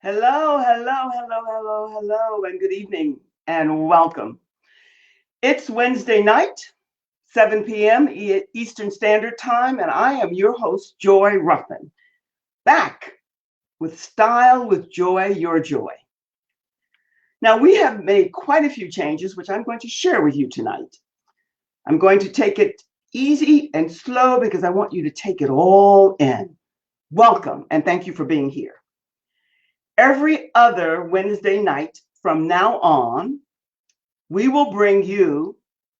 Hello, hello, hello, hello, hello, and good evening and welcome. It's Wednesday night, 7 p.m. Eastern Standard Time, and I am your host, Joy Ruffin, back with Style with Joy, Your Joy. Now, we have made quite a few changes, which I'm going to share with you tonight. I'm going to take it easy and slow because I want you to take it all in. Welcome, and thank you for being here. Every other Wednesday night from now on, we will bring you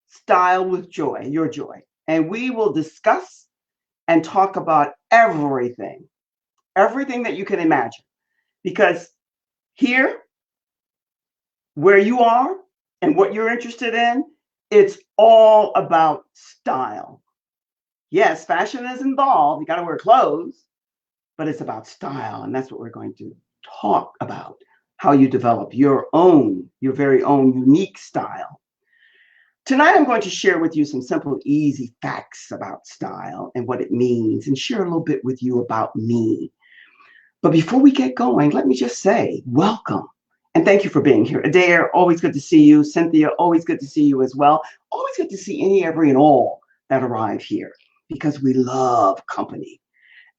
Style with Joy, Your Joy, and we will discuss and talk about everything that you can imagine. Because here, where you are and what you're interested in, it's all about style. Yes, fashion is involved. You got to wear clothes, but it's about style. And that's what we're going to talk about, how you develop your very own unique style. Tonight, I'm going to share with you some simple, easy facts about style and what it means, and share a little bit with you about me. But before we get going, let me just say welcome and thank you for being here. Adair, always good to see you. Cynthia, always good to see you as well. Always good to see any, every, and all that arrive here because we love company.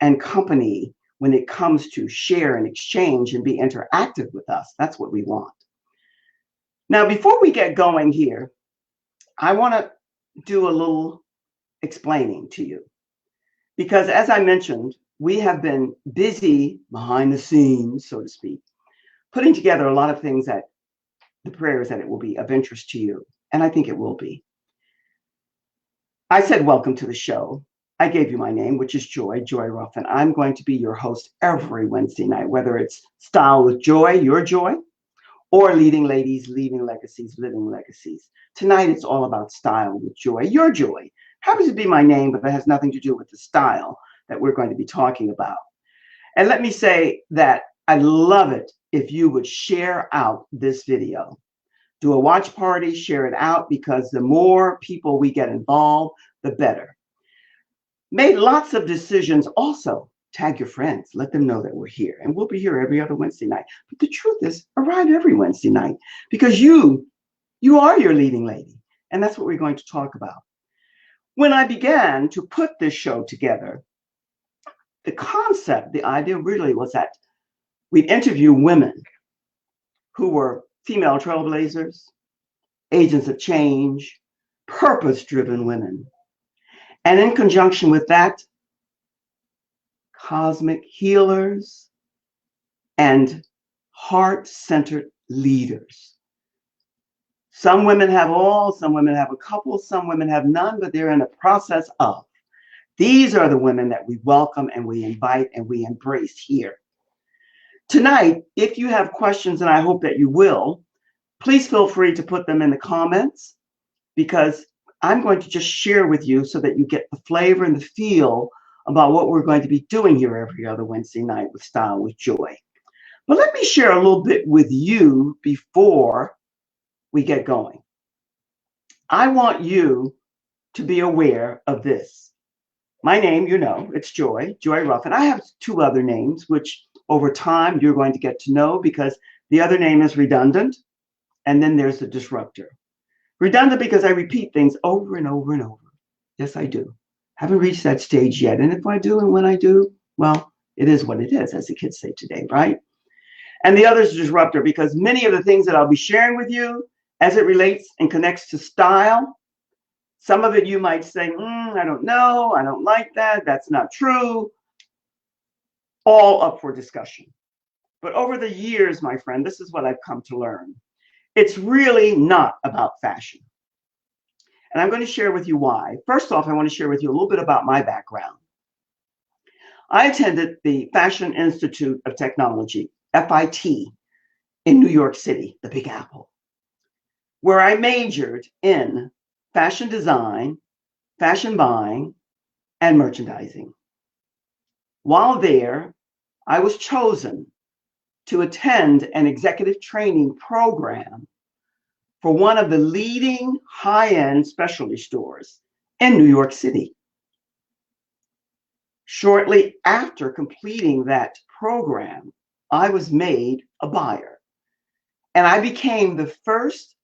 And company, when it comes to share and exchange and be interactive with us, that's what we want. Now, before we get going here, I want to do a little explaining to you because, as I mentioned, we have been busy behind the scenes, so to speak, putting together a lot of things that the prayer is that it will be of interest to you, and I think it will be. I said welcome to the show. I gave you my name, which is Joy Ruffin. I'm going to be your host every Wednesday night, whether it's Style with Joy, Your Joy, or Leading Ladies, Leaving Legacies, Living Legacies. Tonight, it's all about Style with Joy, Your Joy. Happens to be my name, but that has nothing to do with the style that we're going to be talking about. And let me say that I'd love it if you would share out this video. Do a watch party, share it out, because the more people we get involved, the better. Made lots of decisions also. Tag your friends, let them know that we're here, and we'll be here every other Wednesday night. But the truth is, arrive every Wednesday night because you are your leading lady, and that's what we're going to talk about. When I began to put this show together, the concept, the idea really was that we'd interview women who were female trailblazers, agents of change, purpose-driven women, and in conjunction with that, cosmic healers, and heart-centered leaders. Some women have all, some women have a couple, some women have none, but they're in the process of. These are the women that we welcome and we invite and we embrace here. Tonight, if you have questions, and I hope that you will, please feel free to put them in the comments because I'm going to just share with you so that you get the flavor and the feel about what we're going to be doing here every other Wednesday night with Style with Joy. But let me share a little bit with you before we get going. I want you to be aware of this. My name, you know, it's Joy Ruffin. I have two other names, which over time you're going to get to know because the other name is redundant, and then there's the disruptor. Redundant because I repeat things over and over and over. Yes, I do. Haven't reached that stage yet. And if I do, and when I do, well, it is what it is, as the kids say today, right? And the other is disruptor because many of the things that I'll be sharing with you as it relates and connects to style, some of it you might say, I don't know, I don't like that, that's not true. All up for discussion. But over the years, my friend, this is what I've come to learn. It's really not about fashion. And I'm going to share with you why. First off, I want to share with you a little bit about my background. I attended the Fashion Institute of Technology, FIT, in New York City, the Big Apple, where I majored in fashion design, fashion buying, and merchandising. While there, I was chosen to attend an executive training program for one of the leading high-end specialty stores in New York City. Shortly after completing that program, I was made a buyer. And I became the first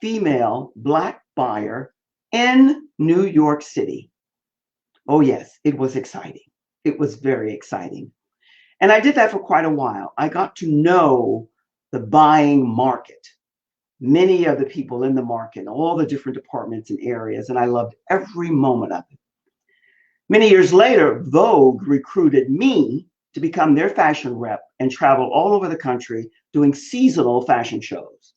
female Black buyer in New York City. Oh, yes, it was exciting. It was very exciting. And I did that for quite a while. I got to know the buying market, many of the people in the market, all the different departments and areas, and I loved every moment of it. Many years later, Vogue recruited me to become their fashion rep and travel all over the country doing seasonal fashion shows,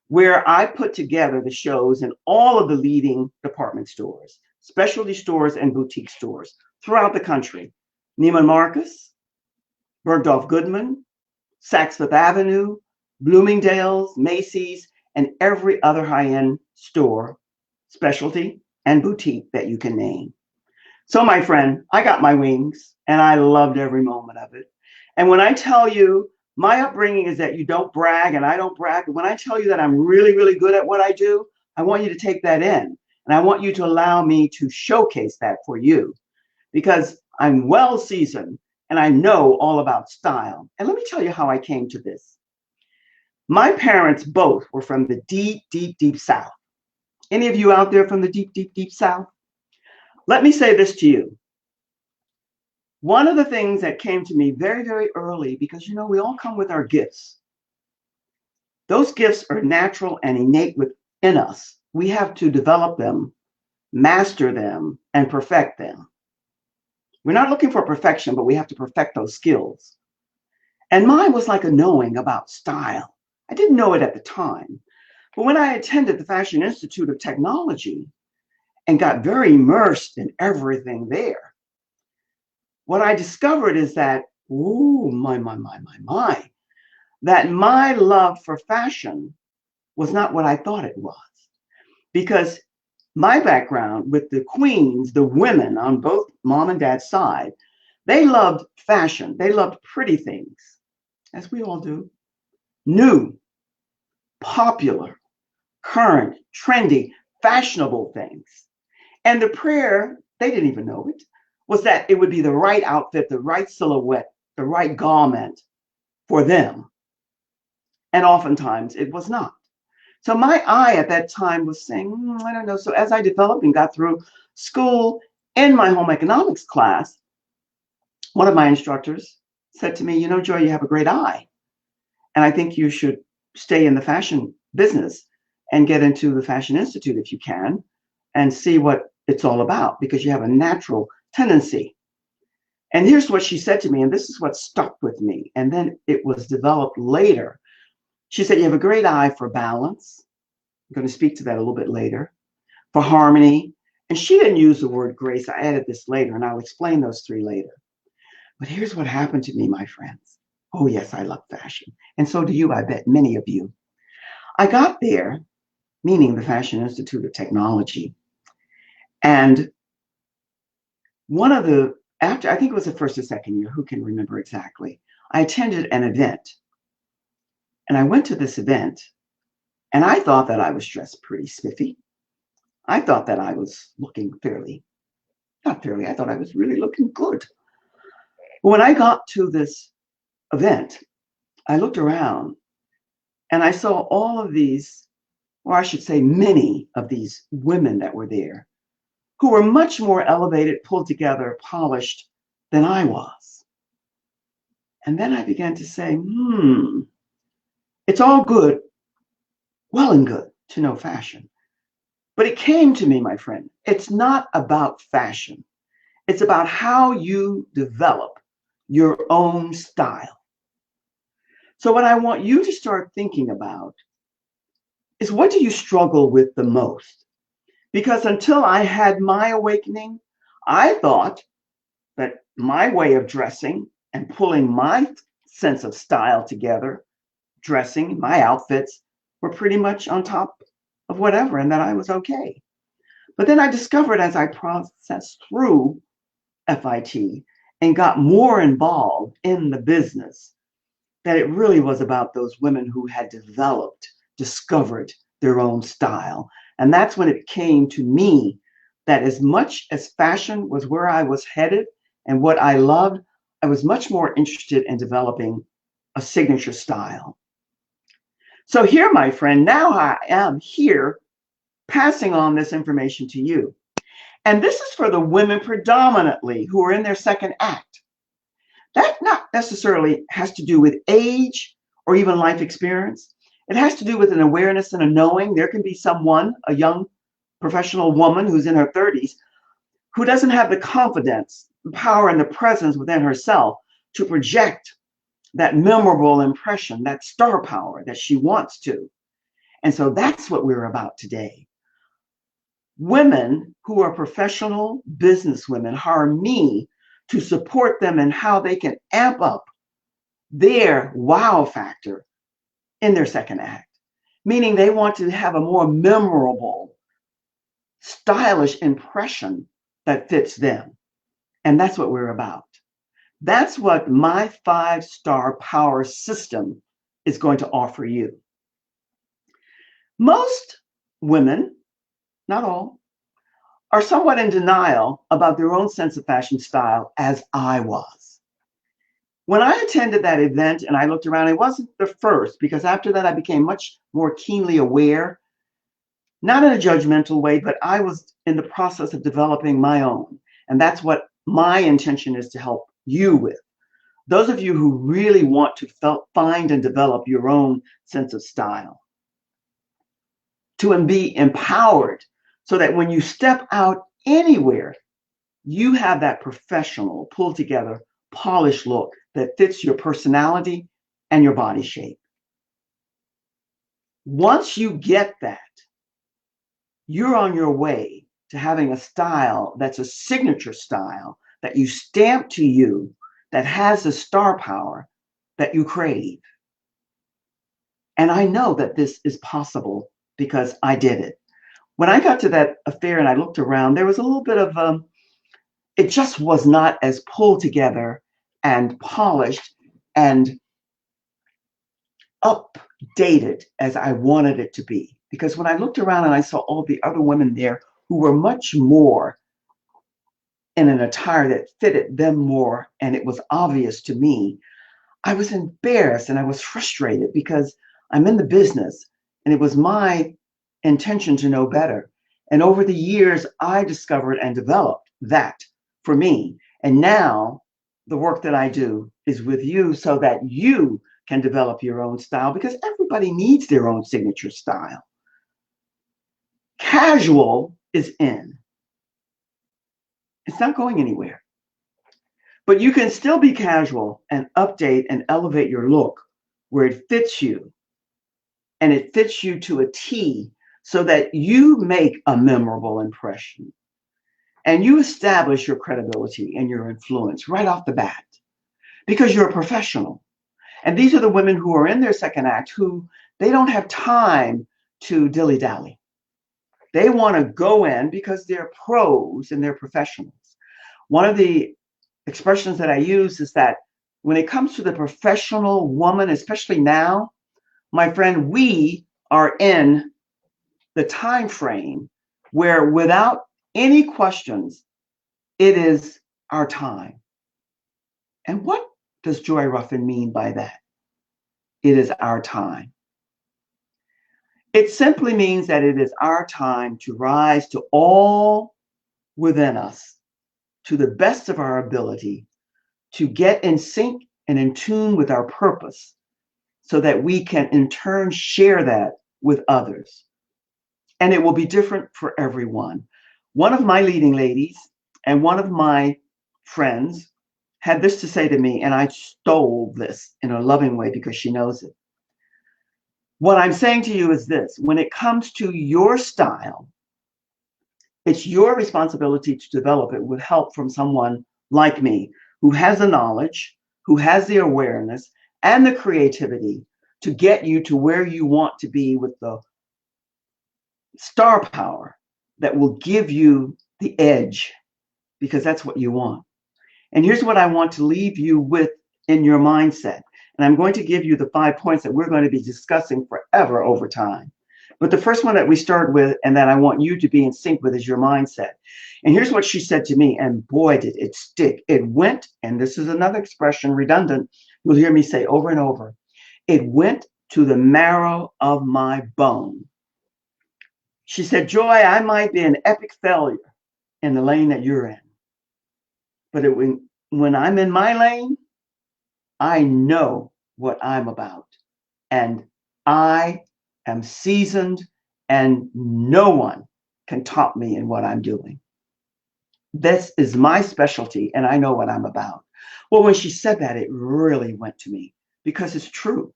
where I put together the shows in all of the leading department stores, specialty stores, and boutique stores throughout the country. Neiman Marcus, Bergdorf Goodman, Saks Fifth Avenue, Bloomingdale's, Macy's, and every other high-end store, specialty, and boutique that you can name. So, my friend, I got my wings, and I loved every moment of it. And when I tell you, my upbringing is that you don't brag, and I don't brag. When I tell you that I'm really, really good at what I do, I want you to take that in. And I want you to allow me to showcase that for you, because I'm well seasoned and I know all about style. And let me tell you how I came to this. My parents both were from the deep, deep, deep South. Any of you out there from the deep, deep, deep South? Let me say this to you. One of the things that came to me very, very early, because we all come with our gifts. Those gifts are natural and innate within us. We have to develop them, master them, and perfect them. We're not looking for perfection, but we have to perfect those skills. And mine was like a knowing about style. I didn't know it at the time. But when I attended the Fashion Institute of Technology and got very immersed in everything there, what I discovered is that, that my love for fashion was not what I thought it was. Because my background with the queens, the women on both mom and dad's side, they loved fashion. They loved pretty things, as we all do. New, popular, current, trendy, fashionable things. And the prayer, they didn't even know it, was that it would be the right outfit, the right silhouette, the right garment for them. And oftentimes it was not. So my eye at that time was saying, I don't know. So as I developed and got through school, in my home economics class, one of my instructors said to me, Joy, you have a great eye. And I think you should stay in the fashion business and get into the Fashion Institute if you can and see what it's all about, because you have a natural tendency. And here's what she said to me, and this is what stuck with me. And then it was developed later. She said, you have a great eye for balance. I'm going to speak to that a little bit later. For harmony. And she didn't use the word grace. I added this later, and I'll explain those three later. But here's what happened to me, my friends. Oh, yes, I love fashion. And so do you, I bet, many of you. I got there, meaning the Fashion Institute of Technology. And one of the, after, I think it was the first or second year, who can remember exactly, I attended an event. And I went to this event, and I thought that I was dressed pretty spiffy. I thought that I was looking not fairly, I thought I was really looking good. But when I got to this event, I looked around and I saw all of these, or I should say many of these women that were there, who were much more elevated, pulled together, polished than I was. And then I began to say, it's all good, well and good to know fashion. But it came to me, my friend, it's not about fashion. It's about how you develop your own style. So what I want you to start thinking about is, what do you struggle with the most? Because until I had my awakening, I thought that my way of dressing and pulling my sense of style together, dressing, my outfits, were pretty much on top of whatever, and that I was okay. But then I discovered, as I processed through FIT and got more involved in the business, that it really was about those women who had discovered their own style. And that's when it came to me that as much as fashion was where I was headed and what I loved, I was much more interested in developing a signature style. So here, my friend, now I am here passing on this information to you. And this is for the women predominantly who are in their second act. That not necessarily has to do with age or even life experience. It has to do with an awareness and a knowing. There can be someone, a young professional woman who's in her 30s, who doesn't have the confidence, the power, and the presence within herself to project that memorable impression, that star power that she wants to. And so that's what we're about today. Women who are professional businesswomen hire me to support them in how they can amp up their wow factor in their second act, meaning they want to have a more memorable, stylish impression that fits them. And that's what we're about. That's what my 5-star power system is going to offer you. Most women, not all, are somewhat in denial about their own sense of fashion style, as I was. When I attended that event and I looked around, it wasn't the first, because after that I became much more keenly aware, not in a judgmental way, but I was in the process of developing my own. And that's what my intention is to help you with. Those of you who really want to find and develop your own sense of style, to be empowered so that when you step out anywhere, you have that professional, pulled together, polished look that fits your personality and your body shape. Once you get that, you're on your way to having a style that's a signature style that you stamp to you, that has the star power that you crave. And I know that this is possible because I did it. When I got to that affair and I looked around, there was a little bit of, it just was not as pulled together and polished and updated as I wanted it to be. Because when I looked around and I saw all the other women there who were much more in an attire that fitted them more, and it was obvious to me, I was embarrassed and I was frustrated because I'm in the business and it was my intention to know better. And over the years, I discovered and developed that for me. And now the work that I do is with you so that you can develop your own style, because everybody needs their own signature style. Casual is in. It's not going anywhere. But you can still be casual and update and elevate your look where it fits you. And it fits you to a T so that you make a memorable impression. And you establish your credibility and your influence right off the bat because you're a professional. And these are the women who are in their second act who they don't have time to dilly-dally. They want to go in because they're pros and they're professionals. One of the expressions that I use is that when it comes to the professional woman, especially now, my friend, we are in the time frame where without any questions, it is our time. And what does Joy Ruffin mean by that? It is our time. It simply means that it is our time to rise to all within us, to the best of our ability, to get in sync and in tune with our purpose so that we can in turn share that with others. And it will be different for everyone. One of my leading ladies and one of my friends had this to say to me, and I stole this in a loving way because she knows it. What I'm saying to you is this: when it comes to your style, it's your responsibility to develop it with help from someone like me who has the knowledge, who has the awareness and the creativity to get you to where you want to be with the star power that will give you the edge, because that's what you want. And here's what I want to leave you with in your mindset. And I'm going to give you the 5 points that we're going to be discussing forever over time. But the first one that we start with and that I want you to be in sync with is your mindset. And here's what she said to me, and boy, did it stick. It went, and this is another expression, redundant, you'll hear me say over and over. It went to the marrow of my bone. She said, Joy, I might be an epic failure in the lane that you're in. But when I'm in my lane, I know what I'm about. And I am seasoned, and no one can top me in what I'm doing. This is my specialty, and I know what I'm about. Well, when she said that, it really went to me because it's true.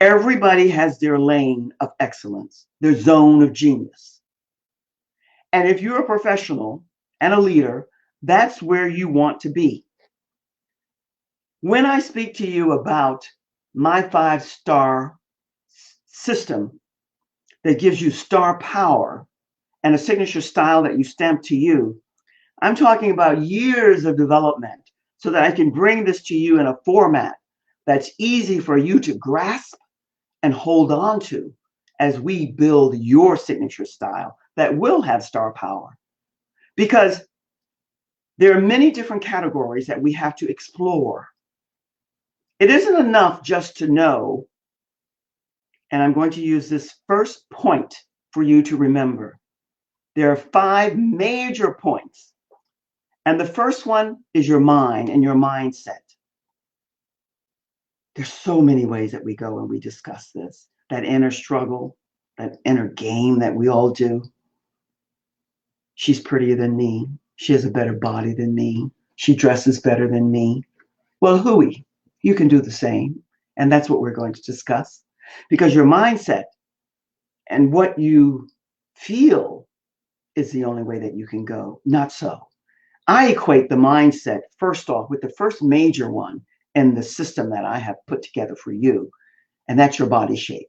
Everybody has their lane of excellence, their zone of genius. And if you're a professional and a leader, that's where you want to be. When I speak to you about my 5-star system that gives you star power and a signature style that you stamp to you, I'm talking about years of development so that I can bring this to you in a format that's easy for you to grasp and hold on to as we build your signature style that will have star power. Because there are many different categories that we have to explore. It isn't enough just to know, and I'm going to use this first point for you to remember. There are 5 major points. And the first one is your mind and your mindset. There's so many ways that we go and we discuss this. That inner struggle, that inner game that we all do. She's prettier than me. She has a better body than me. She dresses better than me. Well, hooey, you can do the same. And that's what we're going to discuss. Because your mindset and what you feel is the only way that you can go. Not so. I equate the mindset, first off, with the first major one in the system that I have put together for you, and that's your body shape.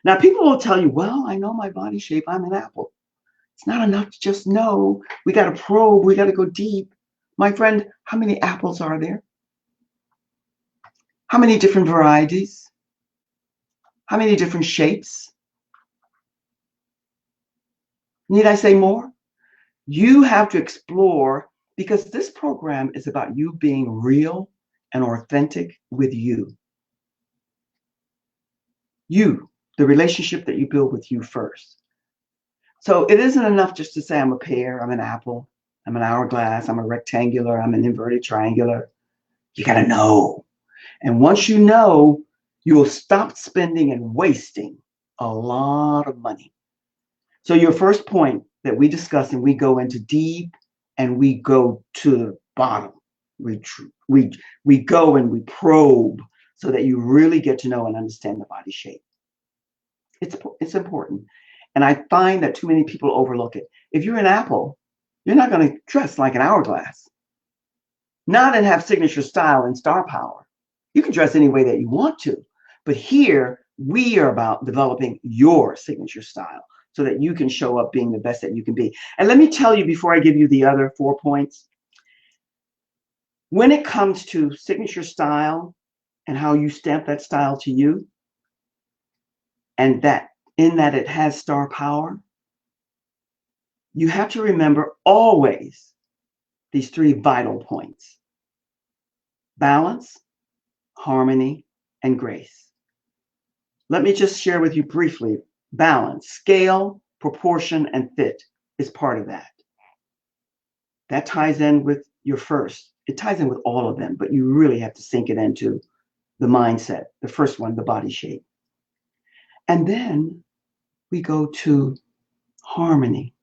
Now, people will tell you, well, I know my body shape. I'm an apple. It's not enough to just know. We got to probe. We got to go deep. My friend, how many apples are there? How many different varieties? How many different shapes? Need I say more? You have to explore, because this program is about you being real and authentic with you. You, the relationship that you build with you first. So it isn't enough just to say I'm a pear, I'm an apple, I'm an hourglass, I'm a rectangular, I'm an inverted triangular. You got to know. And once you know, you will stop spending and wasting a lot of money. So your first point that we discuss and we go into deep and we go to the bottom. We go and we probe so that you really get to know and understand the body shape. It's important. And I find that too many people overlook it. If you're an apple, you're not going to dress like an hourglass. Not and have signature style and star power. You can dress any way that you want to. But here, we are about developing your signature style so that you can show up being the best that you can be. And let me tell you before I give you the other 4 points, when it comes to signature style and how you stamp that style to you, and that in that it has star power, you have to remember always these 3 vital points: balance, harmony, and grace. Let me just share with you briefly. Balance, scale, proportion, and fit is part of that. That ties in with your first. It ties in with all of them, but you really have to sink it into the mindset. The first one, the body shape. And then we go to harmony.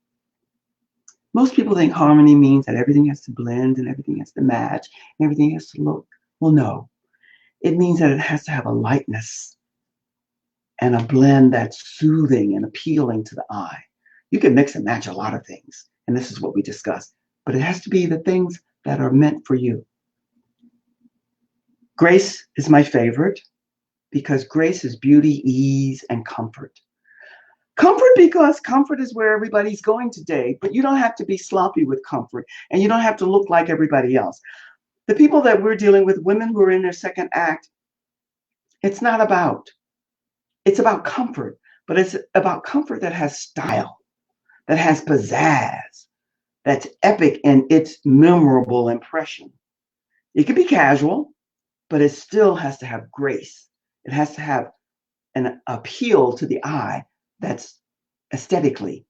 Most people think harmony means that everything has to blend and everything has to match and everything has to look. Well, no. It means that it has to have a lightness and a blend that's soothing and appealing to the eye. You can mix and match a lot of things, and this is what we discussed, but it has to be the things that are meant for you. Grace is my favorite because grace is beauty, ease, and comfort. Comfort because comfort is where everybody's going today, but you don't have to be sloppy with comfort, and you don't have to look like everybody else. The people that we're dealing with, women who are in their second act, it's about comfort, but it's about comfort that has style, that has pizzazz, that's epic in its memorable impression. It can be casual, but it still has to have grace. It has to have an appeal to the eye that's aesthetically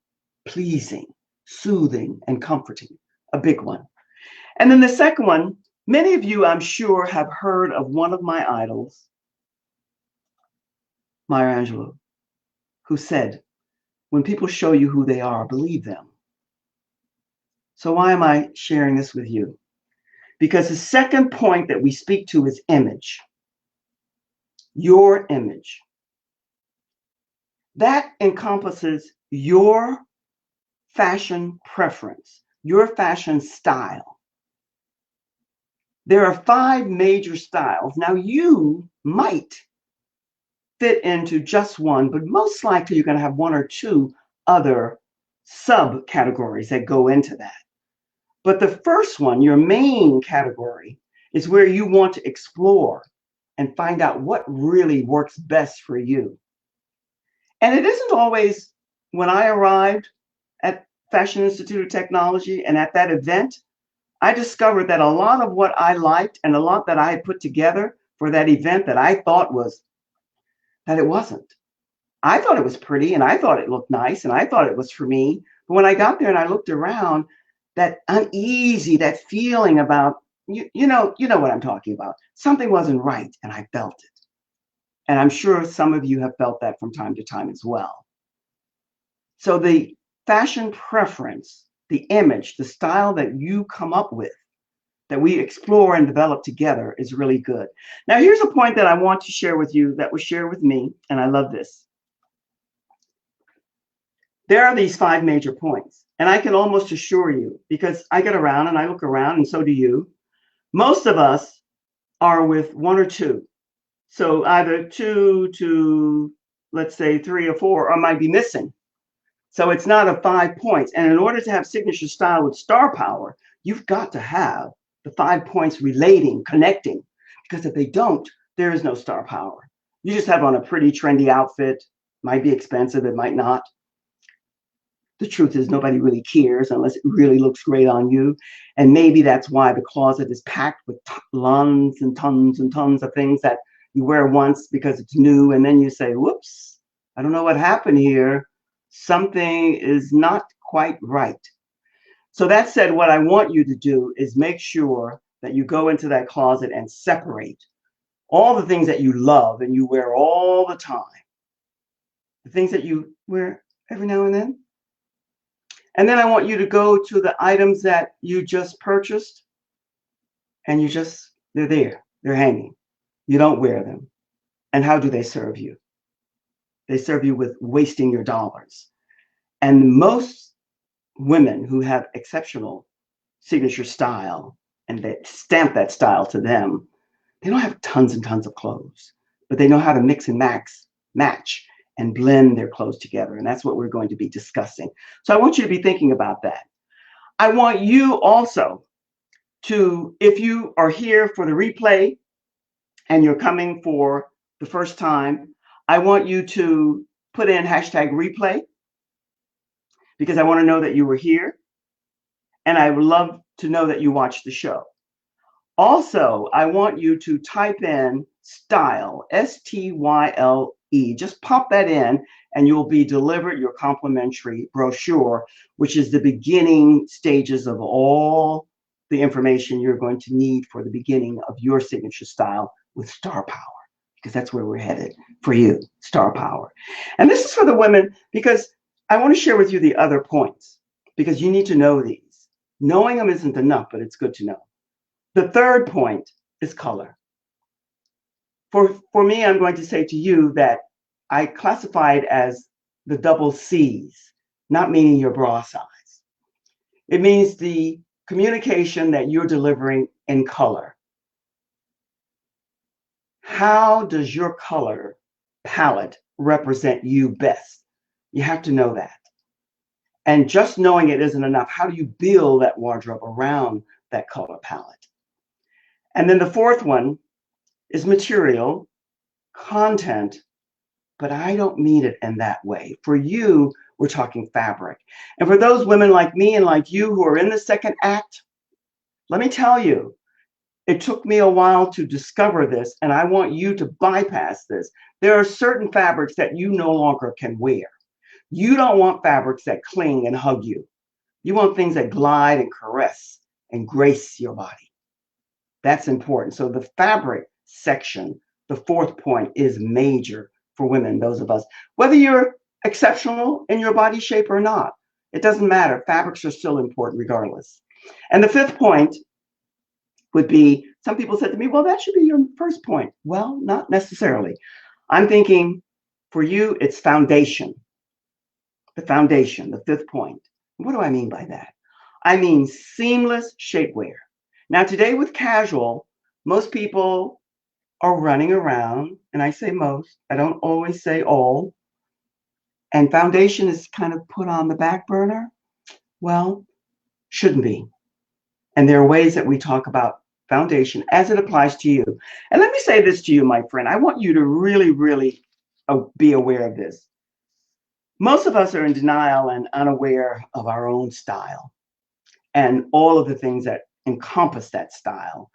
pleasing, soothing, and comforting. A big one. And then the second one, many of you, I'm sure, have heard of one of my idols, Maya Angelou, who said, when people show you who they are, believe them. So why am I sharing this with you? Because the second point that we speak to is image. Your image. That encompasses your fashion preference, your fashion style. There are 5 major styles. Now, you might fit into just one, but most likely you're going to have 1 or 2 other subcategories that go into that. But the first one, your main category, is where you want to explore and find out what really works best for you. And it isn't always, when I arrived at Fashion Institute of Technology and at that event, I discovered that a lot of what I liked and a lot that I had put together for that event that I thought was, that it wasn't. I thought it was pretty and I thought it looked nice and I thought it was for me. But when I got there and I looked around, that uneasy, that feeling about, you know what I'm talking about. Something wasn't right and I felt it. And I'm sure some of you have felt that from time to time as well. So the fashion preference, the image, the style that you come up with, that we explore and develop together is really good. Now, here's a point that I want to share with you that was shared with me, and I love this. There are these 5 major points, and I can almost assure you, because I get around and I look around, and so do you, most of us are with 1 or 2. So either 2 to, let's say, 3 or 4, or might be missing. So it's not a 5 points. And in order to have signature style with star power, you've got to have the 5 points relating, connecting, because if they don't, there is no star power. You just have on a pretty trendy outfit, might be expensive, it might not. The truth is nobody really cares unless it really looks great on you. And maybe that's why the closet is packed with tons and tons and tons of things that you wear once because it's new. And then you say, whoops, I don't know what happened here. Something is not quite right. So that said, what I want you to do is make sure that you go into that closet and separate all the things that you love and you wear all the time, the things that you wear every now and then. And then I want you to go to the items that you just purchased and they're there, they're hanging. You don't wear them. And how do they serve you? They serve you with wasting your dollars. And most women who have exceptional signature style and they stamp that style to them, they don't have tons and tons of clothes, but they know how to mix and match and blend their clothes together. And that's what we're going to be discussing. So I want you to be thinking about that. I want you also to, if you are here for the replay and you're coming for the first time, I want you to put in #replay because I want to know that you were here. And I would love to know that you watched the show. Also, I want you to type in style, STYLE. Just pop that in and you'll be delivered your complimentary brochure, which is the beginning stages of all the information you're going to need for the beginning of your signature style with star power, because that's where we're headed for you, star power. And this is for the women because I want to share with you the other points because you need to know these. Knowing them isn't enough, but it's good to know. The third point is color. For me, I'm going to say to you that I classify it as the double C's, not meaning your bra size. It means the communication that you're delivering in color. How does your color palette represent you best? You have to know that. And just knowing it isn't enough. How do you build that wardrobe around that color palette? And then the fourth one is material, content, but I don't mean it in that way. For you, we're talking fabric. And for those women like me and like you who are in the second act, let me tell you, it took me a while to discover this, and I want you to bypass this. There are certain fabrics that you no longer can wear. You don't want fabrics that cling and hug you. You want things that glide and caress and grace your body. That's important. So the fabric section, the fourth point, is major for women, those of us. Whether you're exceptional in your body shape or not, it doesn't matter. Fabrics are still important regardless. And the fifth point would be, some people said to me, well, that should be your first point. Well, not necessarily. I'm thinking for you, it's foundation. The foundation, the fifth point. What do I mean by that? I mean seamless shapewear. Now, today with casual, most people are running around, and I say most, I don't always say all, and foundation is kind of put on the back burner. Well, shouldn't be. And there are ways that we talk about foundation as it applies to you. And let me say this to you, my friend. I want you to really, really be aware of this. Most of us are in denial and unaware of our own style and all of the things that encompass that style.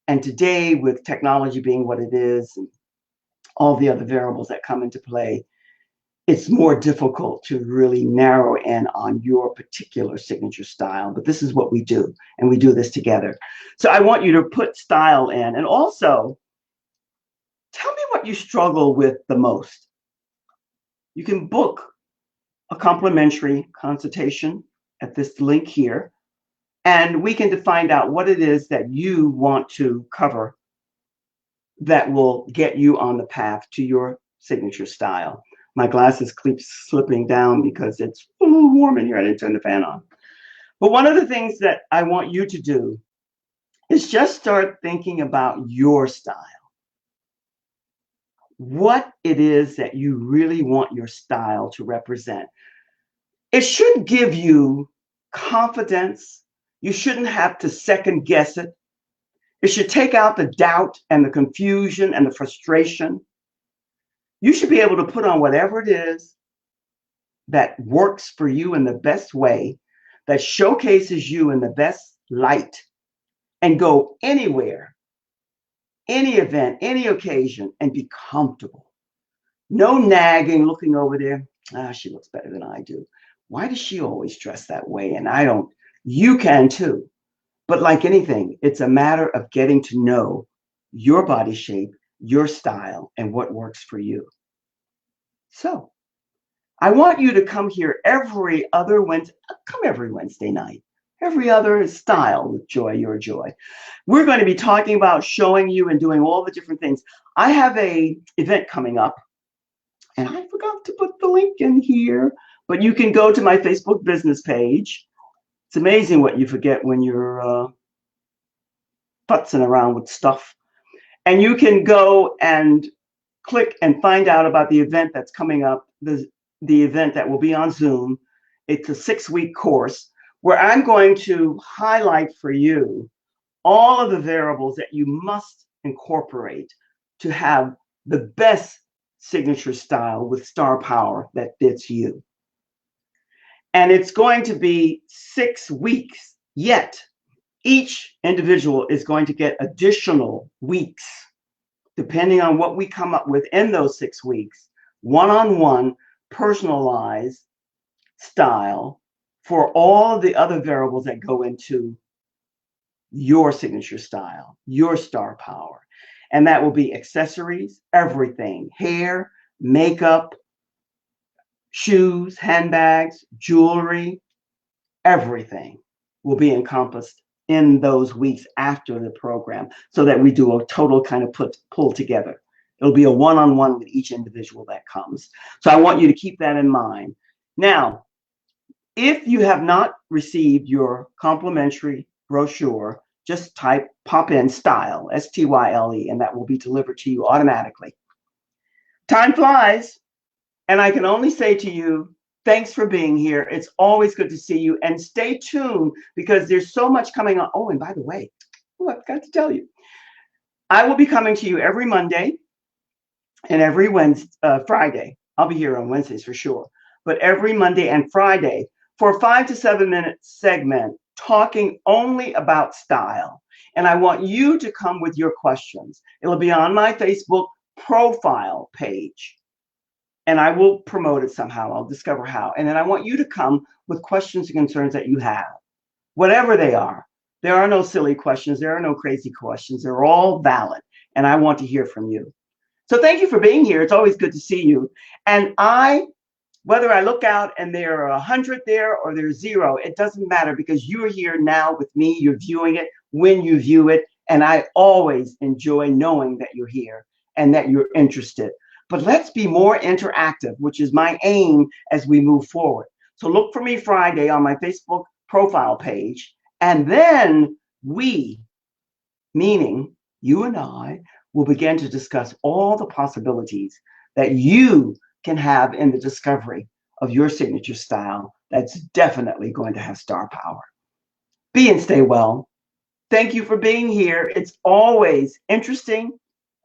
And today, with technology being what it is, and all the other variables that come into play, it's more difficult to really narrow in on your particular signature style. But this is what we do, and we do this together. So I want you to put style in, and also tell me what you struggle with the most. You can book a complimentary consultation at this link here, and we can find out what it is that you want to cover that will get you on the path to your signature style. My glasses keep slipping down because it's a little warm in here. I didn't turn the fan on. But one of the things that I want you to do is just start thinking about your style. What it is that you really want your style to represent. It should give you confidence. You shouldn't have to second guess it. It should take out the doubt and the confusion and the frustration. You should be able to put on whatever it is that works for you in the best way, that showcases you in the best light, and go anywhere, any event, any occasion, and be comfortable. No nagging, looking over there. She looks better than I do. Why does she always dress that way? And I don't. You can too. But like anything, it's a matter of getting to know your body shape, your style, and what works for you. So I want you to come here every other Wednesday. Come every Wednesday night. Every other is style with joy, your joy. We're going to be talking about showing you and doing all the different things. I have a event coming up, and I forgot to put the link in here, but you can go to my Facebook business page. It's amazing what you forget when you're putzing around with stuff. And you can go and click and find out about the event that's coming up, the event that will be on Zoom. It's a 6-week course where I'm going to highlight for you all of the variables that you must incorporate to have the best signature style with star power that fits you. And it's going to be 6 weeks, yet each individual is going to get additional weeks, depending on what we come up with in those 6 weeks, one-on-one, personalized style for all the other variables that go into your signature style, your star power. And that will be accessories, everything, hair, makeup, shoes, handbags, jewelry, everything will be encompassed in those weeks after the program, so that we do a total kind of pull together. It'll be a one-on-one with each individual that comes. So I want you to keep that in mind. Now, if you have not received your complimentary brochure, just pop in style, S-T-Y-L-E, and that will be delivered to you automatically. Time flies, and I can only say to you, thanks for being here. It's always good to see you, and stay tuned because there's so much coming on. Oh, and by the way, I forgot to tell you, I will be coming to you every Monday And every Friday, I'll be here on Wednesdays for sure, but every Monday and Friday for a 5 to 7 minute segment talking only about style. And I want you to come with your questions. It'll be on my Facebook profile page, and I will promote it somehow. I'll discover how. And then I want you to come with questions and concerns that you have, whatever they are. There are no silly questions. There are no crazy questions. They're all valid. And I want to hear from you. So thank you for being here. It's always good to see you. And whether I look out and there are 100 there or there's 0, it doesn't matter because you're here now with me. You're viewing it when you view it. And I always enjoy knowing that you're here and that you're interested. But let's be more interactive, which is my aim as we move forward. So look for me Friday on my Facebook profile page. And then we, meaning you and I, will begin to discuss all the possibilities that you can have in the discovery of your signature style that's definitely going to have star power. Be and stay well. Thank you for being here. It's always interesting,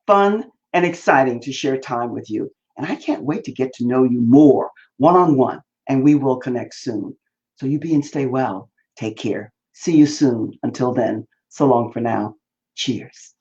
fun, and exciting to share time with you. And I can't wait to get to know you more one-on-one, and we will connect soon. So you be and stay well. Take care. See you soon. Until then, so long for now. Cheers.